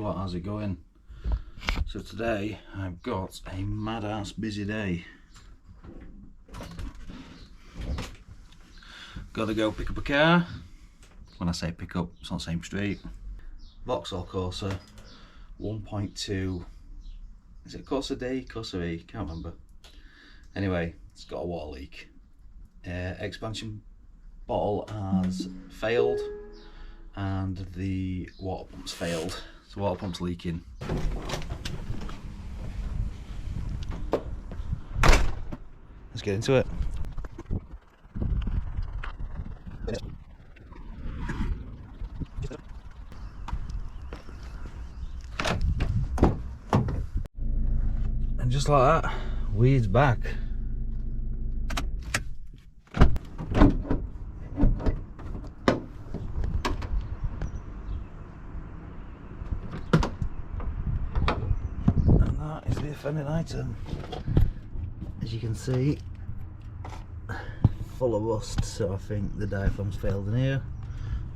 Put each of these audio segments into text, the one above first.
what, how's it going? So today I've got a mad-ass busy day. Gotta go pick up a car. When I say pick up, it's on the same street. Vauxhall Corsa 1.2. Is it Corsa D? Corsa E? Can't remember. Anyway, it's got a water leak. Expansion bottle has failed and the water pump's failed. So the water pump's leaking. Let's get into it. And just like that, weed's back. And that is the offending item. As you can see, full of rust, so I think the diaphragm's failed in here.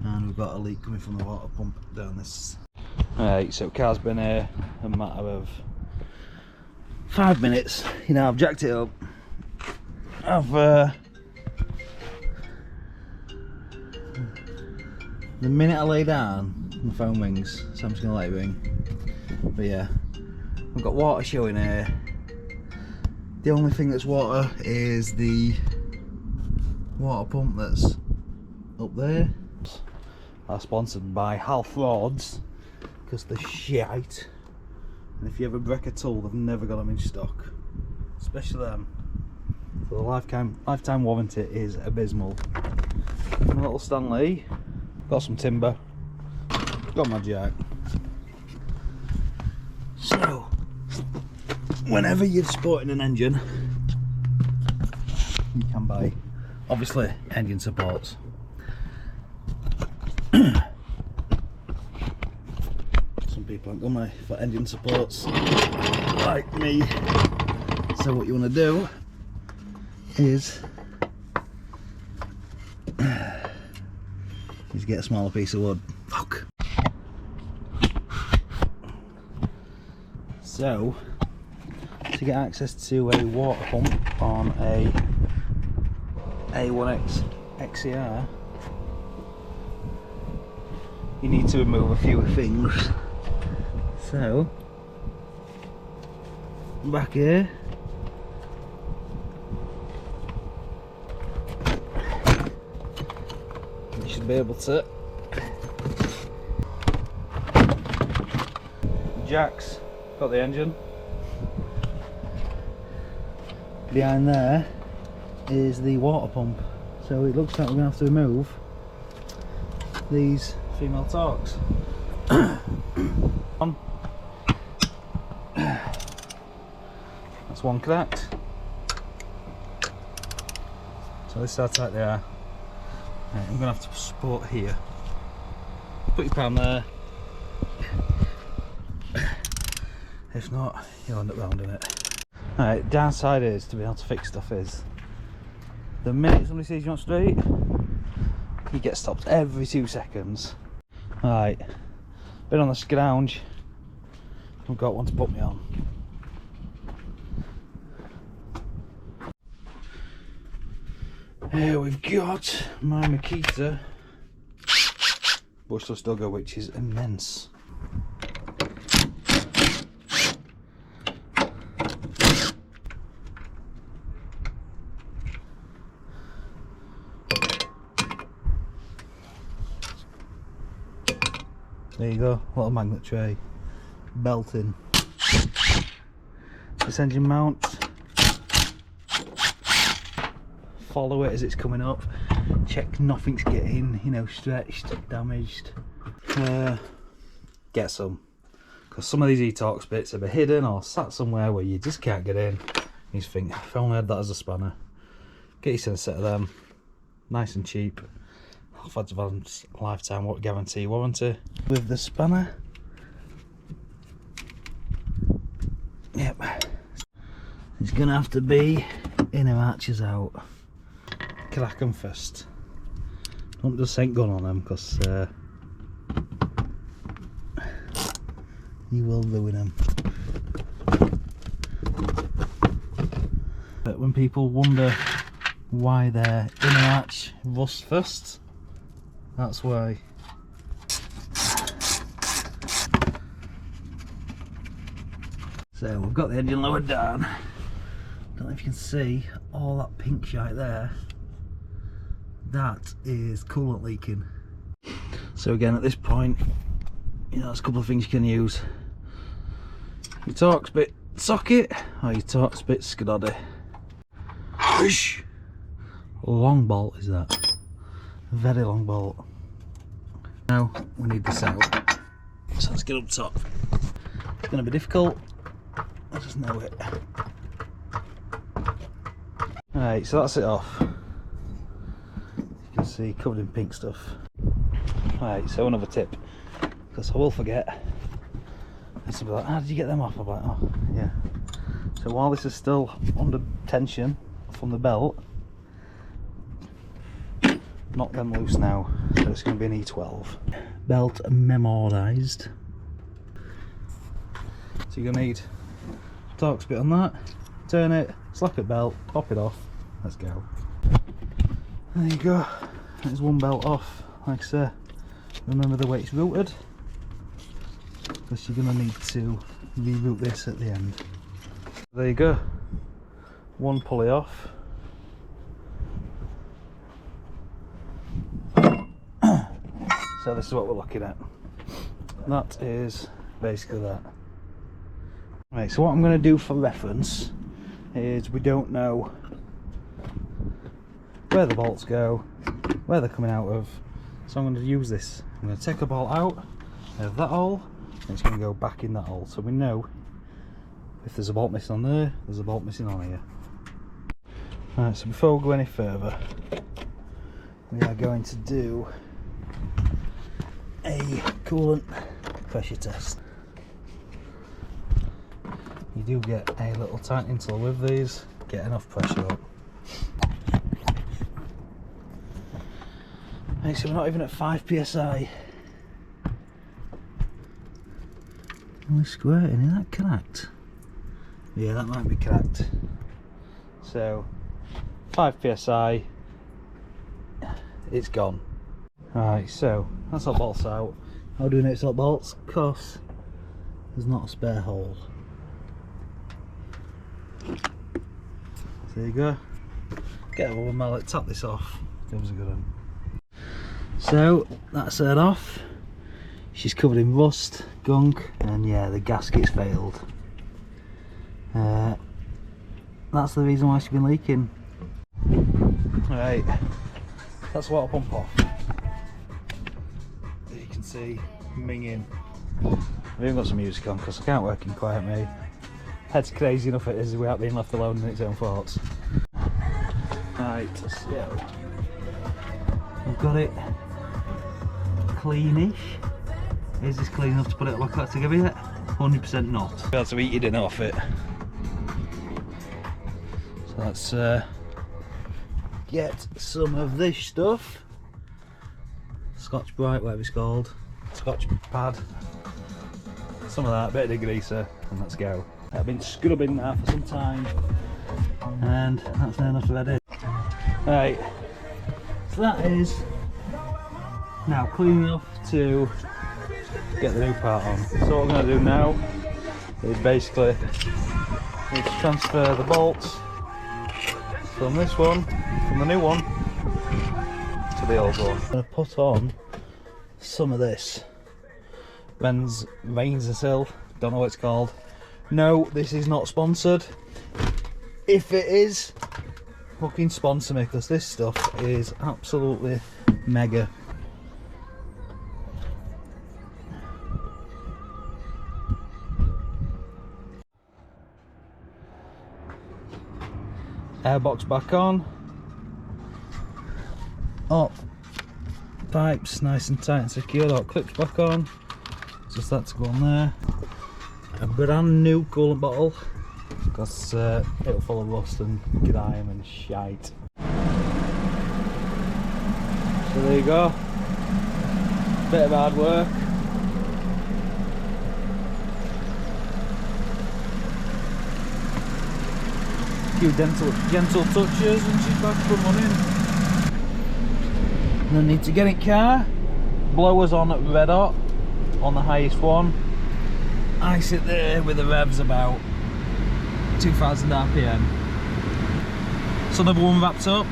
And we've got a leak coming from the water pump down this. Right, so car's been here a matter of 5 minutes. You know, I've jacked it up. The minute I lay down, my phone rings, so I'm just gonna let it ring. But yeah, we've got water showing here. The only thing that's water is the water pump that's up there. I'm sponsored by Half Rods because they're shite. And if you ever break a tool, they've never got them in stock, especially them. So the lifetime warranty is abysmal. My little Stanley, got some timber, got my jack. So, whenever you're sporting an engine, you can buy, obviously, engine supports. People aren't gonna for engine supports like me. So what you want to do is get a smaller piece of wood. Fuck. So to get access to a water pump on a A1X XCR, you need to remove a few things. So, back here, you should be able to. Jacks, got the engine. Behind there is the water pump. So it looks like we're going to have to remove these female torques. That's one connect. So this is how tight they are. Right, I'm going to have to support here. Put your palm there. If not, you'll end up rounding it. Alright, downside is to be able to fix stuff is the minute somebody sees you on the street, you get stopped every 2 seconds. Alright, been on the scrounge. I've got one to put me on. Here we've got my Makita brushless dugger, which is immense. There you go, little magnet tray, belting. This engine mount, follow it as it's coming up, check nothing's getting, you know, stretched, damaged. Get some, because some of these e-torque bits are hidden or sat somewhere where you just can't get in. You just think, if I only had that as a spanner. Get yourself a set of them, nice and cheap. I've had lifetime guarantee warranty with the spanner. Yep, it's gonna have to be inner arches out. Crack them first. Don't just sink gun on them, because you will ruin them. But when people wonder why their inner arch rust first, that's why. So we've got the engine lowered down. Don't know if you can see all that pink shite there. That is coolant leaking. So again, at this point, you know, there's a couple of things you can use. Your Torx bit socket or your Torx bit scudoddy. Long bolt is that. Very long bolt. Now we need this out. So let's get up top. It's going to be difficult. I just know it. Right, so that's it off. You can see covered in pink stuff. Right, so another tip, because I will forget. It's like, how did you get them off? I'm like, oh yeah. So while this is still under tension from the belt, knock them loose now. So it's going to be an E12. Belt memorised. So you're going to need a Torx bit on that, turn it, slap it belt, pop it off, let's go. There you go, there's one belt off. Like I say, remember the way it's routed, because you're going to need to reroute this at the end. There you go, one pulley off. So this is what we're looking at. That is basically that. Right, so what I'm going to do for reference is, we don't know where the bolts go, where they're coming out of, so I'm going to use this. I'm going to take a bolt out of that hole, and it's going to go back in that hole, so we know if there's a bolt missing on there, there's a bolt missing on here. Right, so before we go any further, we are going to do a coolant pressure test. You do get a little tightening tool with these, get enough pressure up. Right, so we're not even at 5 psi. We're squirting, is that cracked? Yeah, that might be cracked. So 5 psi, it's gone. Right, so that's our bolts out. How do we know it's not bolts? Because there's not a spare hole. So there you go. Get a rubber mallet, tap this off. That was a good one. So that's her off. She's covered in rust, gunk, and yeah, the gasket's failed. That's the reason why she's been leaking. Right, that's water pump off. As you can see, minging. I've even got some music on because I can't work in quiet, mate. Head's crazy enough it is without being left alone in its own thoughts. Right, so we've got it cleanish. Is this clean enough to put it back together yet? 100% not. Be able to eat it off it. So let's get some of this stuff. Scotch Brite, whatever it's called. Scotch pad. Some of that, bit of degreaser, and let's go. I've been scrubbing that for some time, and that's now enough ready. Right, so that is now clean enough to get the new part on. So what we're going to do now is basically need to transfer the bolts from this one, from the new one, to the old one. I'm going to put on some of this Rains Hill, don't know what it's called. No, this is not sponsored. If it is, fucking sponsor me, because this stuff is absolutely mega. Airbox back on. Up. Pipes nice and tight and secured. Up. Clips back on. Just that to go on there. A brand new coolant bottle, because it'll full of rust and grime and shite. So there you go. Bit of hard work. few gentle touches and she's back up and running. Then need to get in car, blowers on at red hot on the highest one. I sit there with the revs about 2000 RPM. So another one wrapped up.